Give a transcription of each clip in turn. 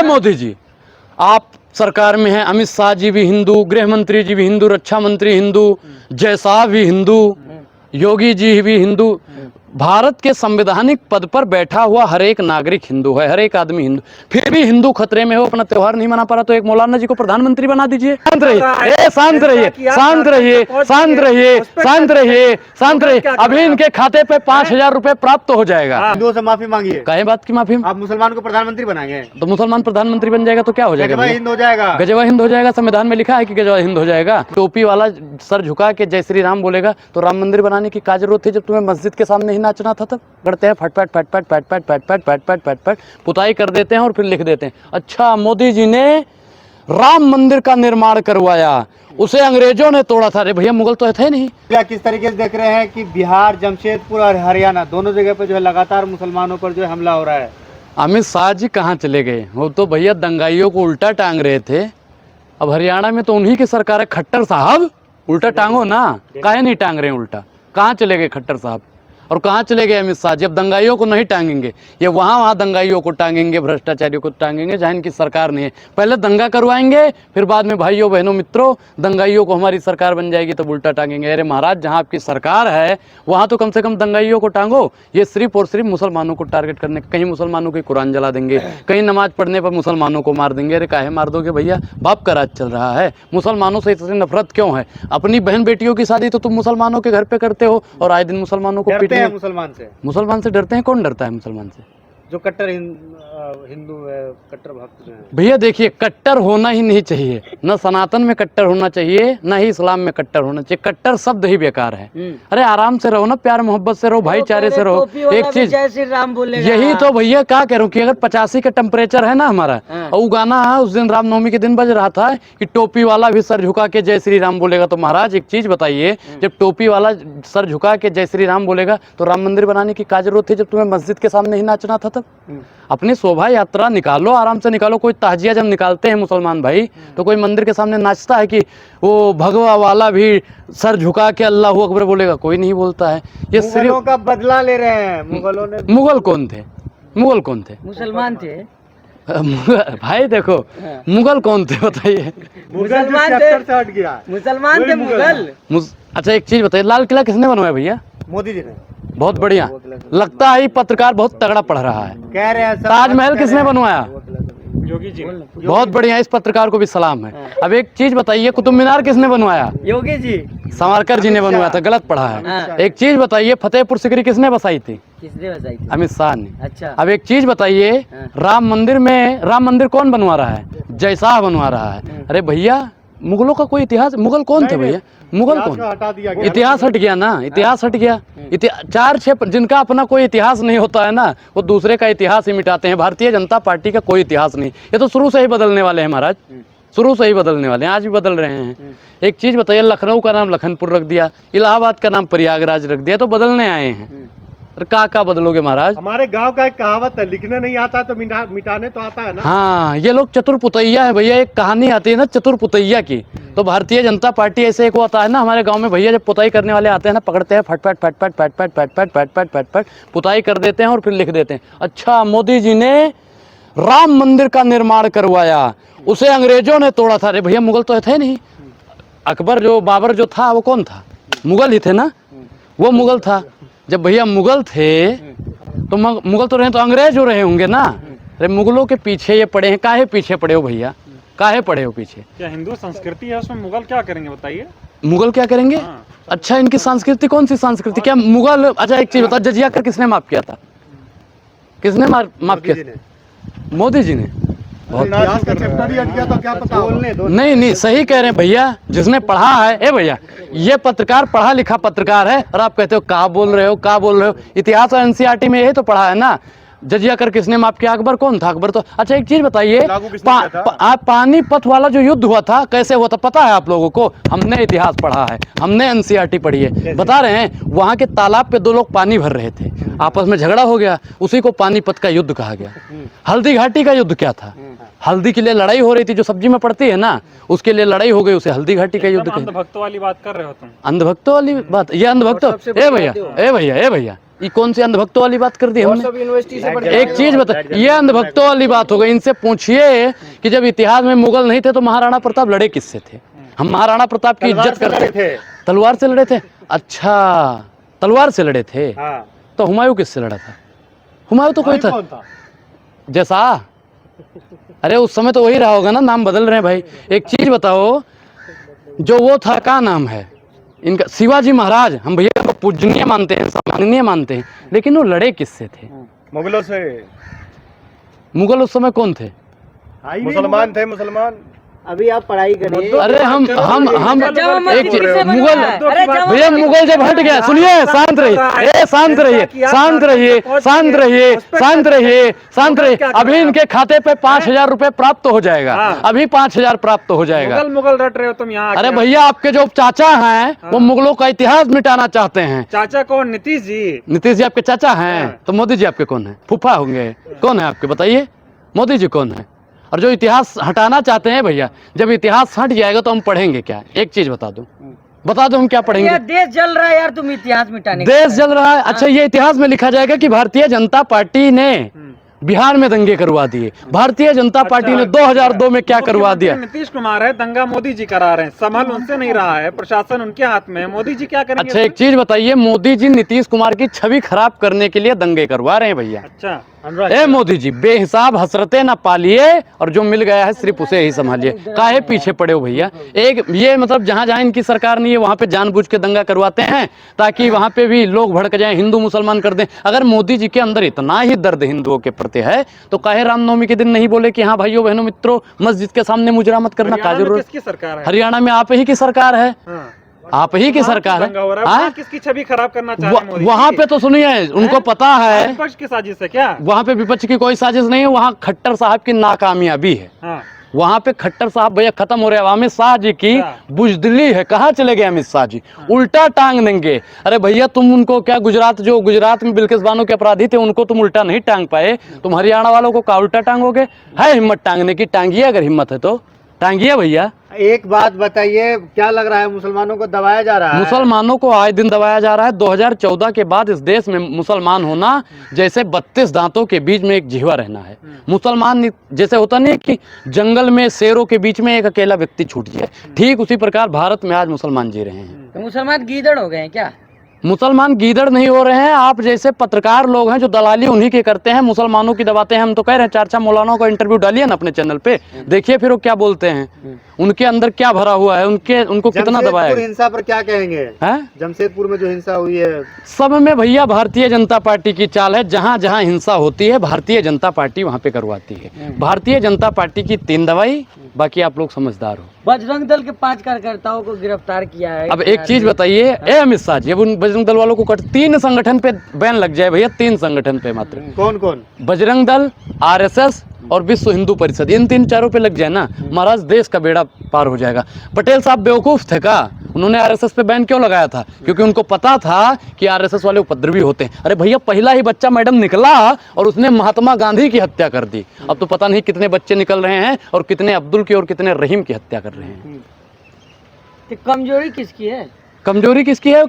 मोदी जी, आप सरकार में हैं, अमित शाह जी भी हिंदू, गृह मंत्री जी भी हिंदू, रक्षा मंत्री हिंदू, जय शाह भी हिंदू, योगी जी भी हिंदू। भारत के संवैधानिक पद पर बैठा हुआ हर एक नागरिक हिंदू है, हर एक आदमी हिंदू। फिर भी हिंदू खतरे में हो, अपना त्योहार नहीं मना पा रहा, तो एक मौलाना जी को प्रधानमंत्री बना दीजिए। शांत रहिए, शांत रहिए, शांत रहिए, शांत रहिए, शांत रहिए, शांत रहिए। अभी इनके खाते पे 5,000 रुपए प्राप्त हो जाएगा। हिंदुओं से माफी मांगिए। कहे बात की माफी? आप मुसलमान को प्रधानमंत्री बनाएंगे तो मुसलमान प्रधानमंत्री बन जाएगा तो क्या हो जाएगा? हिंद हो जाएगा। गजवा हिंद हो जाएगा। संविधान में लिखा है कि गजवा हिंद हो जाएगा। टोपी वाला सर झुका के जय श्री राम बोलेगा तो राम मंदिर बनाने की क्या जरूरत थी, जब तुम्हें मस्जिद के सामने ही नाचना था? तब करते हैं फटफट फटफट फटफट फटफट फटफट फटफट, पुताई कर देते हैं और फिर लिख देते हैं अच्छा मोदी जी ने राम मंदिर का निर्माण करवाया, उसे अंग्रेजों ने तोड़ा था। अरे भैया मुगल तो थे नहीं। क्या किस तरीके से देख रहे हैं कि बिहार, जमशेदपुर और हरियाणा दोनों जगह पे जो है लगातार मुसलमानों पर जो है हमला हो रहा है? अमित शाह जी कहाँ चले गए? वो तो भैया दंगाइयों को उल्टा टांग रहे थे। अब हरियाणा में तो उन्हीं की सरकार है। खट्टर साहब उल्टा टांगो ना, काहे नहीं टांग रहे हैं उल्टा? कहाँ चले गए खट्टर साहब और कहाँ चले गए अमित शाह जी? अब दंगाइयों को नहीं टांगेंगे, ये वहाँ दंगाइयों को टांगेंगे, भ्रष्टाचारियों को टांगेंगे जहाँ इनकी सरकार नहीं है। पहले दंगा करवाएंगे, फिर बाद में भाइयों बहनों मित्रों दंगाइयों को हमारी सरकार बन जाएगी तो उल्टा टांगेंगे। अरे महाराज, जहाँ आपकी सरकार है वहाँ तो कम से कम दंगाइयों को टांगो। ये सिर्फ और सिर्फ मुसलमानों को टारगेट करने, कहीं मुसलमानों की कुरान जला देंगे, कहीं नमाज पढ़ने पर मुसलमानों को मार देंगे। अरे काहे मार दोगे भैया? बाप का राज चल रहा है। मुसलमानों से इतनी नफरत क्यों है? अपनी बहन बेटियों की शादी तो तुम मुसलमानों के घर पे करते हो और आए दिन मुसलमानों को पीटते हैं। मुसलमान से डरते हैं? कौन डरता है मुसलमान से? जो कट्टर हिंदू है, कट्टर भक्त जो है। भैया देखिए, कट्टर होना ही नहीं चाहिए, न सनातन में कट्टर होना चाहिए, न ही इस्लाम में कट्टर होना चाहिए। कट्टर शब्द ही बेकार है। अरे आराम से रहो ना, प्यार मोहब्बत से रहो, भाईचारे से रहो। एक चीज जय श्री राम बोलेगा। यही तो भैया क्या कह रहा हूँ कि अगर 85 का टेम्परेचर है ना हमारा, और वो गाना उस दिन रामनवमी के दिन बज रहा था कि टोपी वाला भी सर झुका के जय श्री राम बोलेगा, तो महाराज एक चीज बताइए, जब टोपी वाला सर झुका के जय श्री राम बोलेगा तो राम मंदिर बनाने की क्या जरूरत थी, जब तुम्हें मस्जिद के सामने ही नाचना था? तब अपनी शोभा यात्रा निकालो, आराम से निकालो। कोई ताजिया जब निकालते हैं मुसलमान भाई तो कोई मंदिर के सामने नाचता है कि वो भगवा वाला भी सर झुका के अल्लाह अकबर बोलेगा? कोई नहीं बोलता है। ये मुगलों का बदला ले रहे हैं। मुगलों ने, मुगल कौन थे? मुगल कौन थे? मुसलमान थे भाई देखो, मुगल कौन थे बताइए? मुसलमान थे, मुसलमान थे मुगल। अच्छा एक चीज बताइए, लाल किला किसने बनवाया भैया? मोदी जी ने। बहुत बढ़िया, लगता है पत्रकार बहुत तगड़ा पढ़ रहा है। कह रहे हैं ताजमहल किसने बनवाया? योगी जी। बहुत बढ़िया, इस पत्रकार को भी सलाम है। अब एक चीज बताइए, कुतुब मीनार किसने बनवाया? योगी जी। सावरकर जी ने बनवाया था, गलत पढ़ा है। एक चीज बताइए, फतेहपुर सिकरी किसने बसाई थी? किसने बसाई थी? अमित शाह ने। अच्छा। अब एक चीज बताइए, राम मंदिर कौन बनवा रहा है? जय शाह बनवा रहा है। अरे भैया, मुगलों का कोई इतिहास? मुगल कौन थे भैया? मुगल कौन? इतिहास हट गया ना, इतिहास हट गया। 4-6 जिनका अपना कोई इतिहास नहीं होता है ना, वो दूसरे का इतिहास ही मिटाते हैं। भारतीय जनता पार्टी का कोई इतिहास नहीं। ये तो शुरू से ही बदलने वाले हैं महाराज, शुरू से ही बदलने वाले हैं, आज भी बदल रहे हैं। एक चीज बताइए, लखनऊ का नाम लखनपुर रख दिया, इलाहाबाद का नाम प्रयागराज रख दिया, तो बदलने आए हैं। का बदलोगे महाराज? हमारे गांव का एक कहावत है, लिखने नहीं आता तो मिटाने तो आता है ना। हाँ, ये लोग चतुर पुतैया है भैया। एक कहानी आती है ना चतुर पुतैया की, तो भारतीय जनता पार्टी ऐसे एक होता है ना हमारे गांव में भैया, जब पुताई करने वाले आते हैं ना, पकड़ते हैं फटफट फटफट फटफट फटफट फटफट फटफट, पुताई कर देते हैं और फिर लिख देते हैं अच्छा मोदी जी ने राम मंदिर का निर्माण करवाया, उसे अंग्रेजों ने तोड़ा था। अरे भैया, मुगल तो थे नहीं। अकबर जो, बाबर जो था, वो कौन था? मुगल ही थे ना, वो मुगल था। जब भैया मुगल थे तो मुगल तो रहे तो अंग्रेज हो रहे होंगे ना। अरे मुगलों के पीछे ये पड़े हैं, काहे पीछे पड़े हो भैया? काहे पड़े हो पीछे? क्या हिंदू संस्कृति है, उसमें मुगल क्या करेंगे बताइए? मुगल क्या करेंगे? अच्छा, इनकी संस्कृति कौन सी संस्कृति? क्या मुगल? अच्छा एक चीज बताओ, जजिया कर किसने माफ किया था? किसने माफ किया? मोदी जी ने। तो क्या पता? नहीं, सही कह रहे हैं भैया, जिसने पढ़ा है। ए भैया, ये पत्रकार पढ़ा लिखा पत्रकार है और आप कहते हो क्या बोल रहे हो? इतिहास और एनसीईआरटी में यही तो पढ़ा है ना। जजिया कर किसने माफ किया? अकबर कौन था? अकबर तो। अच्छा एक चीज बताइए, पानीपत वाला जो युद्ध हुआ था कैसे हुआ था पता है आप लोगों को? हमने इतिहास पढ़ा है, हमने एनसीईआरटी पढ़ी है, बता रहे हैं। वहां के तालाब पे 2 लोग पानी भर रहे थे, आपस में झगड़ा हो गया, उसी को पानीपत का युद्ध कहा गया। हल्दी घाटी का युद्ध क्या था? हल्दी के लिए लड़ाई हो रही थी, जो सब्जी में पड़ती है ना, उसके लिए लड़ाई हो गई, उसे हल्दी घाटी का युद्ध। अंधभक्तों वाली बात कर रहे हो तुम। अंधभक्तों वाली बात? ये अंधभक्त? ए भैया, ये कौन सी अंधभक्तों वाली बात कर दी हमने? सब यूनिवर्सिटी से पढ़ एक चीज बता, ये अंधभक्तों वाली बात हो गई। इनसे पूछिए कि जब इतिहास में मुगल नहीं थे तो महाराणा प्रताप लड़े किससे थे? हम महाराणा प्रताप की इज्जत करते थे। तलवार से लड़े थे। अच्छा, तलवार से लड़े थे। हाँ। तो हुमायूं किससे लड़ा था? हुमायूं तो कोई था कौन था? जैसा, अरे उस समय तो वही रहा होगा ना, नाम बदल रहे हैं भाई। एक चीज बताओ, जो वो था क्या नाम है इनका? शिवाजी महाराज। हम भैया को पूजनीय मानते हैं, सम्माननीय मानते हैं, लेकिन वो लड़े किससे थे? मुगलों से। मुगल उस समय कौन थे? मुसलमान थे, मुसलमान। अभी आप पढ़ाई करिए। अरे हम एक चीज, मुगल अरे भैया, मुगल जब हट गया, सुनिए, शांत रहिए, ए शांत रहिए, शांत रहिए, शांत रहिए, शांत रहिए, शांत रहिए। अभी इनके खाते पे 5,000 रुपए प्राप्त हो जाएगा, अभी 5,000 प्राप्त हो जाएगा। मुगल मुगल रट रहे हो तुम यहाँ। अरे भैया, आपके जो चाचा हैं वो मुगलों का इतिहास मिटाना चाहते हैं। चाचा कौन? नीतीश जी। नीतीश जी आपके चाचा हैं, तो मोदी जी आपके कौन है? फूफा होंगे? कौन है आपके, बताइए? मोदी जी कौन है? और जो इतिहास हटाना चाहते हैं भैया, जब इतिहास हट जाएगा तो हम पढ़ेंगे क्या? एक चीज बता दो हम क्या पढ़ेंगे? यार देश जल रहा है यार, तुम इतिहास मिटाने देश जल रहा है। अच्छा, ये इतिहास में लिखा जाएगा कि भारतीय जनता पार्टी ने बिहार में दंगे करवा दिए। भारतीय जनता पार्टी ने 2002 में क्या करवा दिया? नीतीश कुमार है, दंगा मोदी जी करा रहे हैं, संभल उनसे नहीं रहा है, प्रशासन उनके हाथ में है, मोदी जी क्या करेंगे? अच्छा, एक चीज बताइए, मोदी जी नीतीश कुमार की छवि खराब करने के लिए दंगे करवा रहे हैं भैया। अच्छा, ए मोदी जी, बेहिसाब हसरते ना पालिए, और जो मिल गया है सिर्फ उसे ही संभालिए। काहे पीछे पड़े हो भैया? एक ये मतलब जहां जहां इनकी सरकार नहीं है वहां पे जानबूझ के दंगा करवाते हैं ताकि वहां पे भी लोग भड़क जाएं, हिंदू मुसलमान कर दें। अगर मोदी जी के अंदर इतना ही दर्द हिंदुओं के प्रति है तो काहे रामनवमी के दिन नहीं बोले कि हाँ भाइयों बहनों मित्रों, मस्जिद के सामने मुजरा मत करना? का जरूरत? किसकी सरकार है? हरियाणा में आप ही की सरकार है, आप ही की सरकार दंगा हो रहा है, है। वहाँ किसकी छवि खराब करना चाह रहे हैं मोदी वहां जी? पे तो सुनिए, उनको पता है विपक्ष की साजिश है क्या? वहां पे विपक्ष की कोई साजिश नहीं है, वहां खट्टर साहब की नाकामयाबी है। हाँ। वहां पे खट्टर साहब भैया खत्म हो रहे हैं। अमित शाह जी की बुजदिली है। कहाँ चले गए अमित शाह जी? उल्टा टांग देंगे। अरे भैया, तुम उनको क्या, गुजरात में बिल्किस बानो के अपराधी थे, उनको तुम उल्टा नहीं टांग पाए, तुम हरियाणा वालों को क्या उल्टा टांगोगे? है हिम्मत टांगने की? टांगिए, अगर हिम्मत है तो टांगिए भैया। एक बात बताइए, क्या लग रहा है मुसलमानों को दबाया जा रहा है? मुसलमानों को आए दिन दबाया जा रहा है। 2014 के बाद इस देश में मुसलमान होना जैसे 32 दांतों के बीच में एक जिह्वा रहना है। मुसलमान जैसे होता नहीं कि जंगल में शेरों के बीच में एक अकेला व्यक्ति छूट जाए, ठीक उसी प्रकार भारत में आज मुसलमान जी रहे हैं। तो मुसलमान गीदड़ हो गए हैं क्या? मुसलमान गीदड़ नहीं हो रहे हैं। आप जैसे पत्रकार लोग हैं जो दलाली उन्हीं के करते हैं, मुसलमानों की दबाते हैं। हम तो कह रहे हैं 4 मौलानाओं का इंटरव्यू डालिए ना अपने चैनल पे, देखिए फिर वो क्या बोलते हैं, उनके अंदर क्या भरा हुआ है, उनको कितना दबाया है। हिंसा पर क्या कहेंगे? जमशेदपुर में जो हिंसा हुई है, सब में भैया भारतीय जनता पार्टी की चाल है। जहां जहां हिंसा होती है भारतीय जनता पार्टी वहां पे करवाती है। भारतीय जनता पार्टी की 3 दवाई, बाकी आप लोग समझदार हो। बजरंग दल के 5 कार्यकर्ताओं को गिरफ्तार किया है। अब एक चीज बताइए, ए अमित शाह जी, अब उन बजरंग दल वालों को 3 संगठन पे बैन लग जाए भैया, 3 संगठन पे मात्र। कौन कौन? बजरंग दल, आरएसएस और विश्व हिंदू परिषद, इन 3-4 पे लग जाए ना, महाराज देश का बेड़ा पार हो जाएगा। पटेल साहब बेवकूफ थे का? उन्होंने आरएसएस पे बैन क्यों लगाया था? क्योंकि उनको पता था कि आरएसएस वाले उपद्रवी होते हैं। अरे भैया, पहला ही बच्चा मैडम निकला और उसने महात्मा गांधी की हत्या कर दी। अब तो पता नहीं कितने बच्चे निकल रहे हैं और कितने अब्दुल की और कितने रहीम की हत्या कर रहे हैं। तो कमजोरी किसकी है? कमजोरी किसकी है?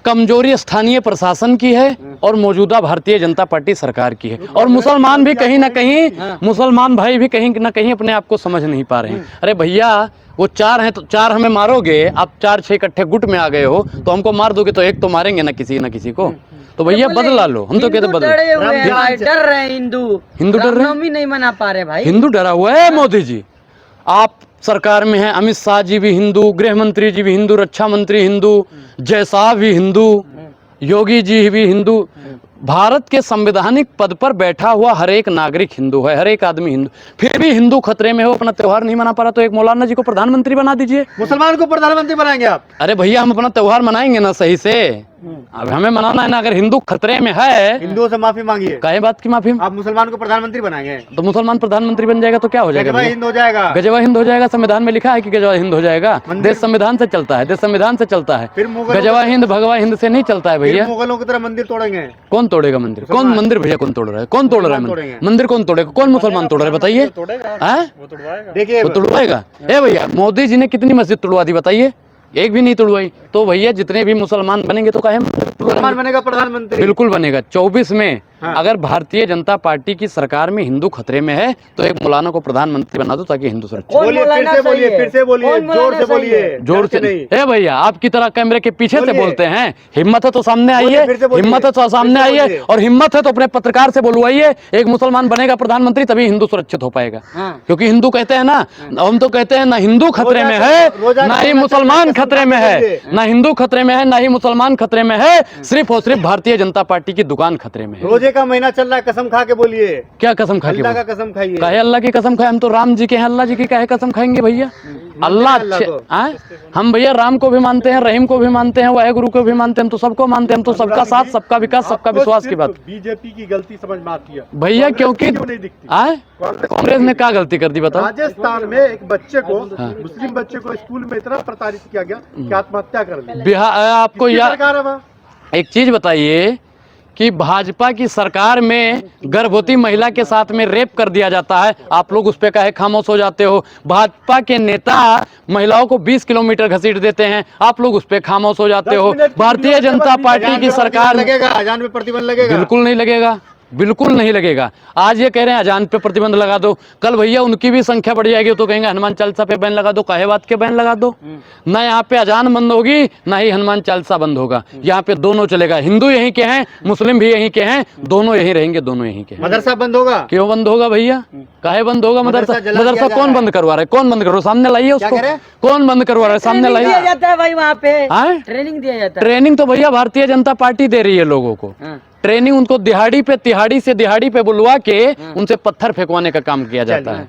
कमजोरी स्थानीय प्रशासन की है और मौजूदा भारतीय जनता पार्टी सरकार की है। और मुसलमान भी कहीं ना कहीं, मुसलमान भाई भी कहीं ना कहीं अपने आप को समझ नहीं पा रहे हैं। अरे भैया, वो 4 हैं तो 4 हमें मारोगे, आप 4-6 इकट्ठे गुट में आ गए हो तो हमको मार दोगे तो एक तो मारेंगे ना किसी को। तो भैया बदला लो, हम तो कहते बदल। डर रहे हैं हिंदू डर रहे हैं, नहीं मना पा रहे भाई। हिंदू डरा हुआ है। मोदी जी आप सरकार में हैं, अमित शाह जी भी हिंदू, गृह मंत्री जी भी हिंदू, रक्षा मंत्री हिंदू, जय शाह भी हिंदू, योगी जी भी हिंदू। भारत के संवैधानिक पद पर बैठा हुआ हर एक नागरिक हिंदू है, हर एक आदमी हिंदू। फिर भी हिंदू खतरे में हो, अपना त्योहार नहीं मना पा रहा तो एक मौलाना जी को प्रधानमंत्री बना दीजिए। मुसलमान को प्रधानमंत्री बनाएंगे आप? अरे भैया, हम अपना त्योहार मनाएंगे ना सही से। अब हमें मनाना है ना। अगर हिंदू खतरे में है, हिंदुओं से माफी मांगिए। काहे बात की माफी? आप मुसलमान को प्रधानमंत्री बनाएंगे तो मुसलमान प्रधानमंत्री बन जाएगा तो क्या हो जाएगा? गजवा हिंद हो जाएगा। गजवा हिंद हो जाएगा। संविधान में लिखा है कि गजवा हिंद हो जाएगा। देश संविधान से चलता है, देश संविधान से चलता है। गजवा हिंद भगवा हिंद से नहीं चलता है भैया। मुगलों की तरह मंदिर तोड़ेंगे? कौन तोड़ेगा मंदिर? कौन मंदिर भैया? कौन तोड़ रहा है? कौन तोड़ रहा है मंदिर? कौन तोड़ेगा? कौन मुसलमान तोड़ रहा है बताइए? देखिए, वो तोड़वाएगा। ए भैया, मोदी जी ने कितनी मस्जिद तोड़वा दी बताइए? एक भी नहीं तुड़वाई। तो भैया जितने भी मुसलमान बनेंगे तो काहे मुसलमान बनेगा प्रधानमंत्री? बिल्कुल बनेगा। 24 में हाँ। अगर भारतीय जनता पार्टी की सरकार में हिंदू खतरे में है तो एक मौलाना को प्रधानमंत्री बना दो ताकि हिंदू सुरक्षित। कौन बोलिए, मौलाना फिर से सही बोलिए, है? फिर से बोलिए, कौन मौलाना जोर से सही बोलिए, है? जोर से नहीं। ए भैया आपकी तरह कैमरे के पीछे से बोलिए। बोलते हैं, हिम्मत है तो सामने बोलिए, आइए, फिर से बोलिए। हिम्मत है तो सामने फिर से आइए, बोलिए। और हिम्मत है तो अपने पत्रकार से बुलवाइए। एक मुसलमान बनेगा प्रधानमंत्री तभी हिंदू सुरक्षित हो पाएगा। हाँ। क्योंकि हिंदू कहते हैं ना, हम तो कहते हैं ना हिंदू खतरे में है रोजा ना ही रमजान मुसलमान का खतरे में कसम है, खाइए। ना हिंदू खतरे में है ना ही मुसलमान खतरे में है, सिर्फ और सिर्फ भारतीय जनता पार्टी की दुकान खतरे में है। रोजे का महीना चल रहा है, कसम खा के बोलिए, क्या कसम खा के अल्लाह का बोल- कसम खाइए। काहे अल्लाह की कसम खाए? हम तो राम जी के हैं, अल्लाह जी की काहे कसम खाएंगे भैया? अल्लाह अल्लाह अच्छे को। आए? हम भैया राम को भी मानते हैं, रहीम को भी मानते हैं, वाहेगुरु को भी मानते हैं, हम तो सबको मानते हैं। हम तो सबका साथ, सबका विकास, सबका विश्वास की बात। बीजेपी की गलती समझ में आती है भैया क्योंकि क्यों नहीं दिखती? आए कांग्रेस ने क्या गलती कर दी बताओ? राजस्थान में एक बच्चे को मुस्लिम बच्चे को स्कूल में इतना प्रताड़ित किया गया कि आत्महत्या कर ली। बिहार आपको किसकी या सरकार है वहाँ? एक चीज बताइए कि भाजपा की सरकार में गर्भवती महिला के साथ में रेप कर दिया जाता है, आप लोग उस पे काहे खामोश हो जाते हो? भाजपा के नेता महिलाओं को 20 किलोमीटर घसीट देते हैं, आप लोग उस पे खामोश हो जाते 10 हो। मिनट की भारतीय वीडियो जनता के बाद पार्टी की सरकार लगेगा, अजान में प्रतिबंध लगेगा? बिल्कुल नहीं लगेगा, बिल्कुल नहीं लगेगा। आज ये कह रहे हैं अजान पे प्रतिबंध लगा दो, कल भैया उनकी भी संख्या बढ़ जाएगी तो कहेंगे हनुमान चालीसा पे बैन लगा दो। काहे बात के बैन लगा दो? ना यहाँ पे अजान बंद होगी ना ही हनुमान चालीसा बंद होगा, यहाँ पे दोनों चलेगा। हिंदू यहीं के हैं, मुस्लिम भी यहीं के हैं, दोनों यहीं रहेंगे, दोनों यहीं के हैं। मदरसा बंद होगा? क्यों बंद होगा भैया? काहे बंद होगा मदरसा? मदरसा जला मदरसा दिया जा कौन रहा बंद करवा रहा है? कौन बंद करवा? सामने लाइए उसको। कह रहे हैं? कौन बंद करवा रहा है? सामने ट्रेनिंग दिया लाइए। जाता है भाई वहाँ पे, हाँ? ट्रेनिंग दिया जाता है। ट्रेनिंग तो भैया भारतीय जनता पार्टी दे रही है लोगों को। हाँ। ट्रेनिंग उनको दिहाड़ी पे, तिहाड़ी से दिहाड़ी पे बुलवा के उनसे पत्थर फेंकवाने का काम किया जाता है।